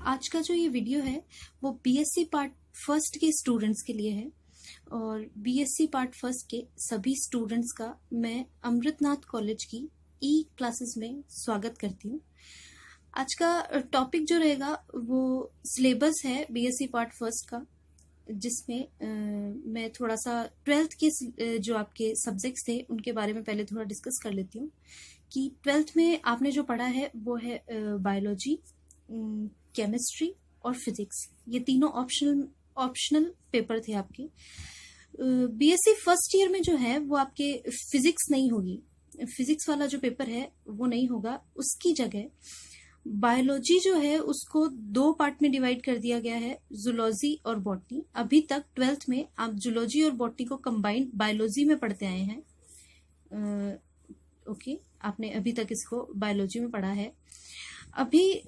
आज का जो ये वीडियो है वो बीएससी पार्ट फर्स्ट के स्टूडेंट्स के लिए है और बीएससी पार्ट फर्स्ट के सभी स्टूडेंट्स का मैं अमृतनाथ कॉलेज की ई क्लासेस में स्वागत करती हूँ। आज का टॉपिक जो रहेगा वो सिलेबस है बीएससी पार्ट फर्स्ट का, जिसमें मैं थोड़ा सा 12th के जो आपके सब्जेक्ट्स थे उनके बारे में पहले थोड़ा डिस्कस कर लेती हूँ कि 12th में आपने जो पढ़ा है वो है बायोलॉजी, केमिस्ट्री और फिजिक्स। ये तीनों ऑप्शनल पेपर थे आपके। बीएससी फर्स्ट ईयर में जो है वो आपके फिजिक्स नहीं होगी, फिजिक्स वाला जो पेपर है वो नहीं होगा। उसकी जगह बायोलॉजी जो है उसको दो पार्ट में डिवाइड कर दिया गया है, जूलॉजी और बॉटनी। अभी तक 12th में आप जूलॉजी और बॉटनी को कंबाइंड बायोलॉजी में पढ़ते आए हैं। ओके, आपने अभी तक इसको बायोलॉजी में पढ़ा है। अभी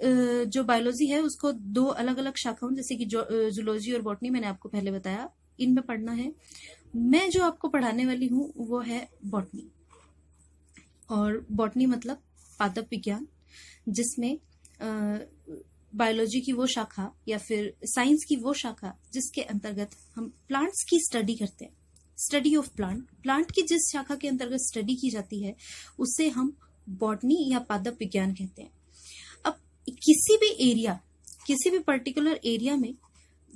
जो बायोलॉजी है उसको दो अलग अलग शाखाओं जैसे कि जूलॉजी और बॉटनी मैंने आपको पहले बताया, इनमें पढ़ना है। मैं जो आपको पढ़ाने वाली हूँ वो है बॉटनी, और बॉटनी मतलब पादप विज्ञान, जिसमें बायोलॉजी की वो शाखा या फिर साइंस की वो शाखा जिसके अंतर्गत हम प्लांट्स की स्टडी करते हैं। स्टडी ऑफ प्लांट की जिस शाखा के अंतर्गत स्टडी की जाती है उसे हम बॉटनी या पादप विज्ञान कहते हैं। अब किसी भी पर्टिकुलर एरिया में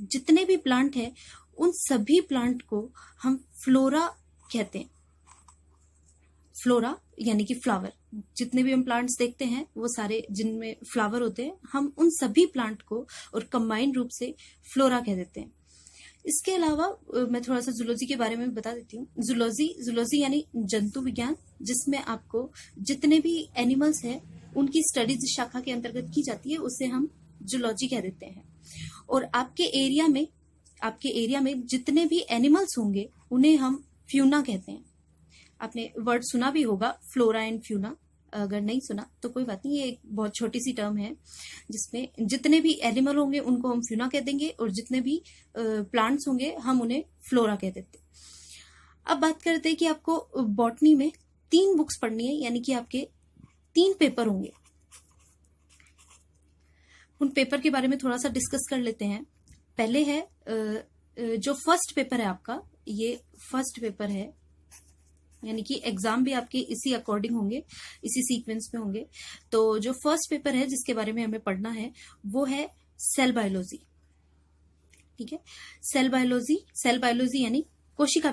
जितने भी प्लांट हैं उन सभी प्लांट को हम फ्लोरा कहते हैं। फ्लोरा यानी कि फ्लावर। जितने भी हम प्लांट्स देखते हैं वो सारे जिनमें फ्लावर होते हैं, हम उन सभी प्लांट को और कंबाइंड रूप से फ्लोरा कह देते हैं। इसके अलावा मैं थोड़ा सा जूलॉजी के बारे में बता देती हूँ। जूलॉजी यानी जंतु विज्ञान, जिसमें आपको जितने भी एनिमल्स हैं उनकी स्टडी जिस शाखा के अंतर्गत की जाती है उसे हम जूलॉजी कह देते हैं। और आपके एरिया में जितने भी एनिमल्स होंगे उन्हें हम फ्यूना कहते हैं। आपने वर्ड सुना भी होगा, फ्लोरा एंड फ्यूना। अगर नहीं सुना तो कोई बात नहीं, ये एक बहुत छोटी सी टर्म है जिसमें जितने भी एनिमल होंगे उनको हम फ्यूना कह देंगे और जितने भी प्लांट्स होंगे हम उन्हें फ्लोरा कह देते हैं। अब बात करते हैं कि आपको बॉटनी में 3 बुक्स पढ़नी है, यानी कि आपके 3 पेपर होंगे। उन पेपर के बारे में थोड़ा सा डिस्कस कर लेते हैं। पहले है जो फर्स्ट पेपर है आपका, ये फर्स्ट पेपर है, यानी कि एग्जाम भी आपके इसी अकॉर्डिंग होंगे, इसी सीक्वेंस में होंगे। तो जो फर्स्ट पेपर है जिसके बारे में हमें पढ़ना है वो है सेल बायोलॉजी। ठीक है, सेल बायोलॉजी यानी कोशिका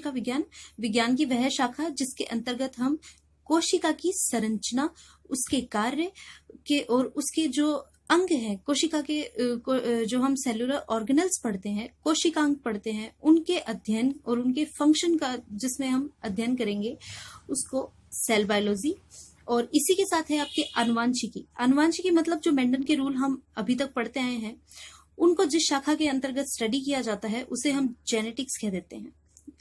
विज्ञान विज्ञान की वह शाखा जिसके अंतर्गत हम कोशिका की संरचना, उसके कार्य के और उसके जो अंग है कोशिका के, जो हम सेलुलर ऑर्गेनल्स पढ़ते हैं, कोशिकांग पढ़ते हैं, उनके अध्ययन और उनके फंक्शन का जिसमें हम अध्ययन करेंगे उसको सेल बायोलॉजी। और इसी के साथ है आपके अनुवांशिकी मतलब जो मेंडन के रूल हम अभी तक पढ़ते आए हैं उनको जिस शाखा के अंतर्गत स्टडी किया जाता है उसे हम जेनेटिक्स कह देते हैं।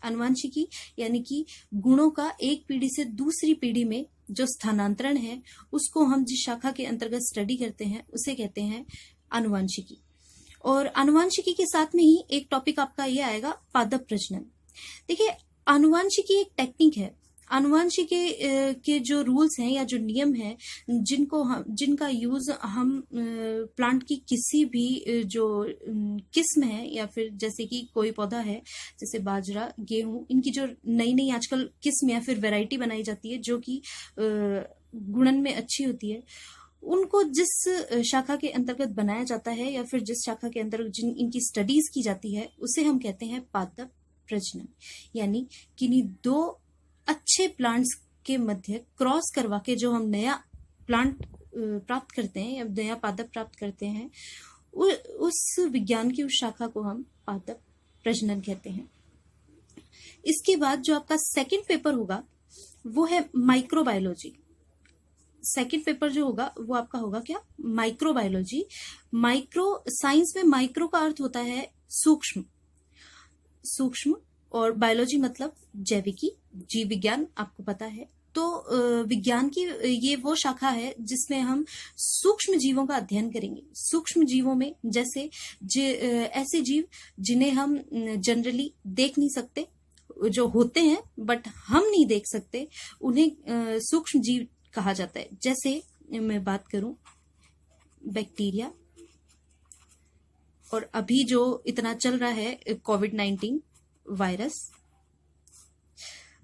अनुवांशिकी यानी कि गुणों का एक पीढ़ी से दूसरी पीढ़ी में जो स्थानांतरण है उसको हम जिस शाखा के अंतर्गत स्टडी करते हैं उसे कहते हैं अनुवांशिकी। और अनुवांशिकी के साथ में ही एक टॉपिक आपका ये आएगा पादप प्रजनन। देखिए, अनुवांशिकी एक टेक्निक है। अनुवांशिकी के जो रूल्स हैं या जो नियम हैं जिनका यूज हम प्लांट की किसी भी जो किस्म है या फिर जैसे कि कोई पौधा है जैसे बाजरा, गेहूं, इनकी जो नई आजकल किस्म या फिर वैरायटी बनाई जाती है जो कि गुणन में अच्छी होती है, उनको जिस शाखा के अंतर्गत बनाया जाता है या फिर जिस शाखा के अंतर्गत इनकी स्टडीज की जाती है उसे हम कहते हैं पादप प्रजनन। यानी किन्हीं 2 अच्छे प्लांट्स के मध्य क्रॉस करवा के जो हम नया प्लांट प्राप्त करते हैं या नया पादप प्राप्त करते हैं, उस विज्ञान की उस शाखा को हम पादप प्रजनन कहते हैं। इसके बाद जो आपका सेकंड पेपर होगा वो है माइक्रोबायोलॉजी। सेकंड पेपर जो होगा वो आपका होगा क्या? माइक्रोबायोलॉजी। साइंस में माइक्रो का अर्थ होता है सूक्ष्म और बायोलॉजी मतलब जैविकी, जीव विज्ञान, आपको पता है। तो विज्ञान की ये वो शाखा है जिसमें हम सूक्ष्म जीवों का अध्ययन करेंगे। सूक्ष्म जीवों में जैसे ऐसे जीव जिन्हें हम जनरली देख नहीं सकते, जो होते हैं बट हम नहीं देख सकते, उन्हें सूक्ष्म जीव कहा जाता है। जैसे मैं बात करूं बैक्टीरिया, और अभी जो इतना चल रहा है कोविड-19 वायरस,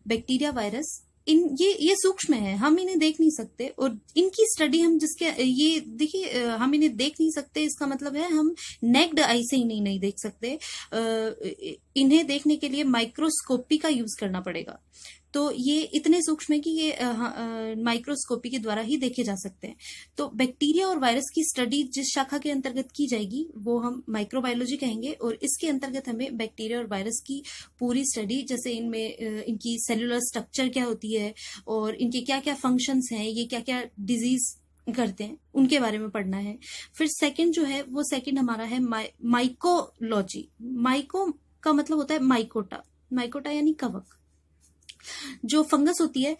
बैक्टीरिया वायरस, ये सूक्ष्म है, हम इन्हें देख नहीं सकते, और इनकी स्टडी हम जिसके ये देखिए हम इन्हें देख नहीं सकते, इसका मतलब है हम नेक्ड आई से ही नहीं देख सकते, इन्हें देखने के लिए माइक्रोस्कोपी का यूज करना पड़ेगा। तो ये इतने सूक्ष्म है कि ये माइक्रोस्कोपी के द्वारा ही देखे जा सकते हैं। तो बैक्टीरिया और वायरस की स्टडी जिस शाखा के अंतर्गत की जाएगी वो हम माइक्रोबायोलॉजी कहेंगे, और इसके अंतर्गत हमें बैक्टीरिया और वायरस की पूरी स्टडी, जैसे इनमें इनकी सेलुलर स्ट्रक्चर क्या होती है और इनके क्या क्या फंक्शंस हैं, ये क्या क्या डिजीज करते हैं, उनके बारे में पढ़ना है। फिर सेकंड जो है वो सेकंड हमारा है माइकोलॉजी। माइको का मतलब होता है माइकोटा, माइकोटा यानी कवक, जो फंगस होती है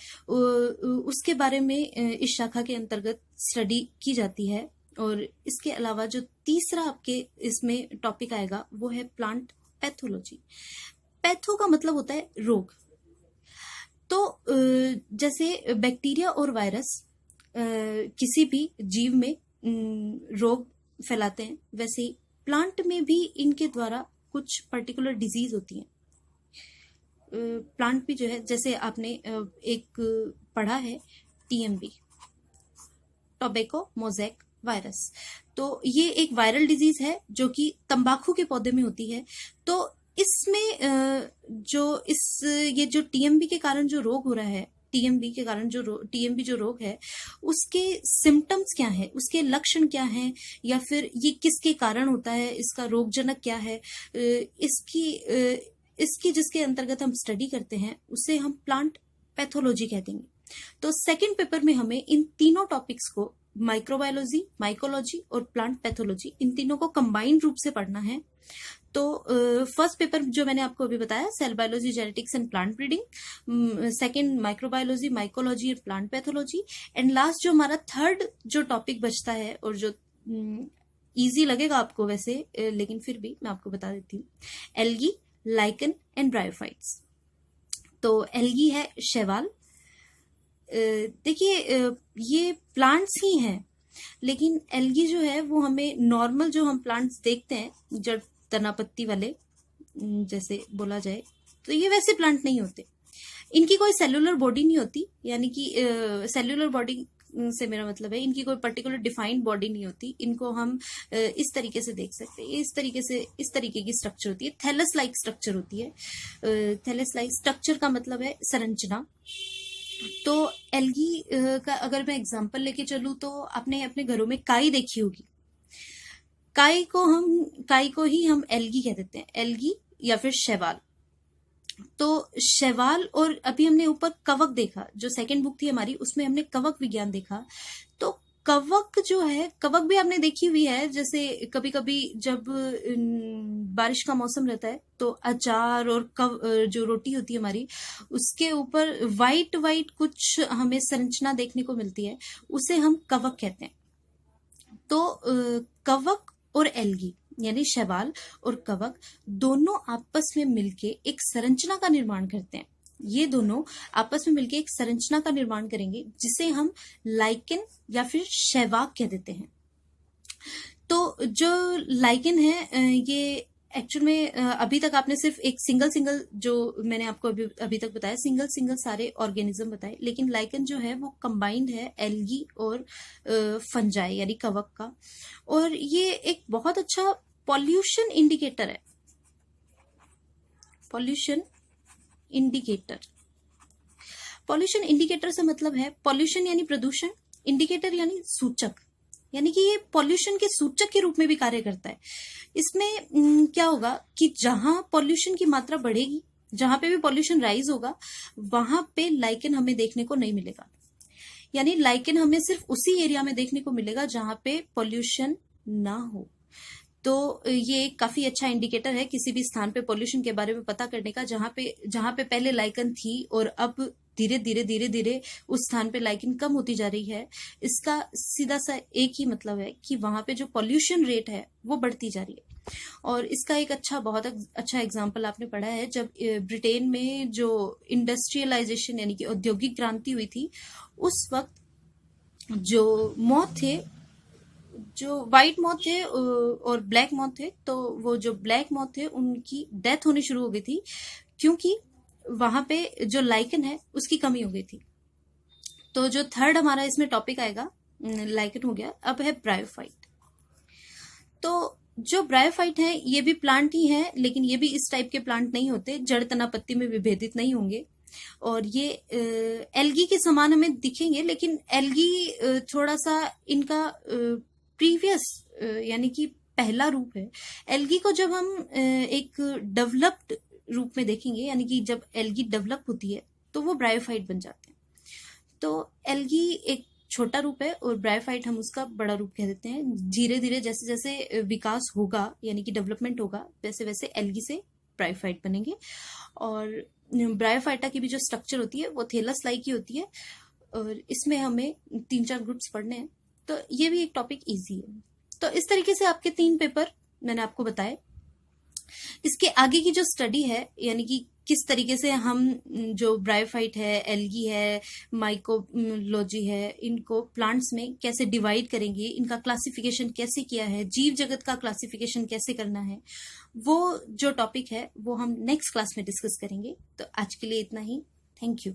उसके बारे में इस शाखा के अंतर्गत स्टडी की जाती है। और इसके अलावा जो तीसरा आपके इसमें टॉपिक आएगा वो है प्लांट पैथोलॉजी। पैथो का मतलब होता है रोग। तो जैसे बैक्टीरिया और वायरस किसी भी जीव में रोग फैलाते हैं, वैसे ही प्लांट में भी इनके द्वारा कुछ पर्टिकुलर डिजीज होती हैं। प्लांट भी जो है, जैसे आपने एक पढ़ा है टीएमवी, टोबैको मोज़ेक वायरस, तो ये एक वायरल डिजीज है जो कि तंबाकू के पौधे में होती है। तो इसमें ये जो टीएमवी के कारण जो रोग हो रहा है, टीएमवी के कारण टीएमवी जो रोग है, उसके सिम्टम्स क्या है, उसके लक्षण क्या हैं, या फिर ये किसके कारण होता है, इसका रोगजनक क्या है, इसकी जिसके अंतर्गत हम स्टडी करते हैं उसे हम प्लांट पैथोलॉजी कह देंगे। तो सेकंड पेपर में हमें इन तीनों टॉपिक्स को, माइक्रोबायोलॉजी, माइकोलॉजी और प्लांट पैथोलॉजी, इन तीनों को कंबाइंड रूप से पढ़ना है। तो फर्स्ट पेपर जो मैंने आपको अभी बताया, cell biology, genetics and plant breeding, second microbiology, mycology और प्लांट पैथोलॉजी, एंड लास्ट जो हमारा थर्ड जो टॉपिक बचता है, और जो इजी लगेगा आपको वैसे, लेकिन फिर भी मैं आपको बता देती हूँ, एल्गी, लाइकन एंड ब्रायोफाइट्स। तो एल्गी है शैवाल। देखिए ये प्लांट्स ही हैं, लेकिन एल्गी जो है वो हमें नॉर्मल जो हम प्लांट्स देखते हैं, जड़ तना पत्ती वाले जैसे बोला जाए, तो ये वैसे प्लांट नहीं होते। इनकी कोई सेलुलर बॉडी नहीं होती, यानी कि सेलुलर बॉडी से मेरा मतलब है इनकी कोई पर्टिकुलर डिफाइंड बॉडी नहीं होती। इनको हम इस तरीके से देख सकते हैं, इस तरीके की स्ट्रक्चर होती है, थैलस लाइक स्ट्रक्चर होती है। थैलस लाइक स्ट्रक्चर का मतलब है संरचना। तो एल्गी का अगर मैं एग्जांपल लेके चलूं, तो आपने अपने घरों में काई देखी होगी। काई को ही हम एल्गी कह देते हैं, एल्गी या फिर शैवाल। तो शैवाल, और अभी हमने ऊपर कवक देखा, जो सेकंड बुक थी हमारी उसमें हमने कवक विज्ञान देखा। तो कवक जो है, कवक भी आपने देखी हुई है, जैसे कभी कभी जब बारिश का मौसम रहता है तो अचार और जो रोटी होती है हमारी, उसके ऊपर वाइट वाइट कुछ हमें संरचना देखने को मिलती है, उसे हम कवक कहते हैं। तो कवक और एल्गी यानी शैवाल और कवक दोनों आपस में मिलके एक संरचना का निर्माण करते हैं। ये दोनों आपस में मिलके एक संरचना का निर्माण करेंगे, जिसे हम लाइकेन या फिर शैवाक कह देते हैं। तो जो लाइकेन है, ये एक्चुअल में अभी तक आपने सिर्फ एक सिंगल जो मैंने आपको अभी तक बताया, सिंगल सारे ऑर्गेनिज्म बताए, लेकिन लाइकेन जो है वो कंबाइंड है एल्गी और फंजाई यानी कवक का। और ये एक बहुत अच्छा पॉल्यूशन इंडिकेटर है। पॉल्यूशन इंडिकेटर से मतलब है, पॉल्यूशन यानी प्रदूषण, इंडिकेटर यानी सूचक, यानी कि ये पॉल्यूशन के सूचक के रूप में भी कार्य करता है। इसमें क्या होगा कि जहां पॉल्यूशन की मात्रा बढ़ेगी, जहां पे भी पॉल्यूशन राइज होगा, वहां पे लाइकेन हमें देखने को नहीं मिलेगा। यानी लाइकेन हमें सिर्फ उसी एरिया में देखने को मिलेगा जहां पे पॉल्यूशन ना हो। तो ये काफी अच्छा इंडिकेटर है किसी भी स्थान पे पॉल्यूशन के बारे में पता करने का, जहां पे पहले लाइकेन थी और अब धीरे धीरे उस स्थान पे लाइकेन कम होती जा रही है। इसका सीधा सा एक ही मतलब है कि वहां पे जो पॉल्यूशन रेट है वो बढ़ती जा रही है। और इसका एक बहुत अच्छा एग्जाम्पल आपने पढ़ा है, जब ब्रिटेन में जो इंडस्ट्रियलाइजेशन यानी कि औद्योगिक क्रांति हुई थी, उस वक्त जो जो व्हाइट मॉथ थे और ब्लैक मॉथ थे, तो वो जो ब्लैक मॉथ थे उनकी डेथ होनी शुरू हो गई थी, क्योंकि वहां पे जो लाइकन है उसकी कमी हो गई थी। तो जो थर्ड हमारा इसमें टॉपिक आएगा, लाइकन हो गया, अब है ब्रायोफाइट। तो जो ब्रायोफाइट है ये भी प्लांट ही है, लेकिन ये भी इस टाइप के प्लांट नहीं होते, जड़ तना पत्ती में विभेदित नहीं होंगे, और ये एल्गी के समान हमें दिखेंगे, लेकिन एल्गी थोड़ा सा इनका प्रीवियस यानी कि पहला रूप है। एल्गी को जब हम एक डेवलप्ड रूप में देखेंगे, यानी कि जब एल्गी डेवलप होती है तो वो ब्रायोफाइट बन जाते हैं। तो एल्गी एक छोटा रूप है और ब्रायोफाइट हम उसका बड़ा रूप कह देते हैं। धीरे धीरे जैसे जैसे विकास होगा, यानी कि डेवलपमेंट होगा, वैसे वैसे एल्गी से ब्रायोफाइट बनेंगे। और ब्रायोफाइटा की भी जो स्ट्रक्चर होती है वो थैलस लाइक ही होती है, और इसमें हमें 3-4 ग्रुप्स पढ़ने हैं, तो ये भी एक टॉपिक इजी है। तो इस तरीके से आपके 3 पेपर मैंने आपको बताए। इसके आगे की जो स्टडी है, यानी कि किस तरीके से हम जो ब्रायोफाइट है, एल्गी है, माइकोलॉजी है, इनको प्लांट्स में कैसे डिवाइड करेंगे, इनका क्लासिफिकेशन कैसे किया है, जीव जगत का क्लासिफिकेशन कैसे करना है, वो जो टॉपिक है वो हम नेक्स्ट क्लास में डिस्कस करेंगे। तो आज के लिए इतना ही। Thank you.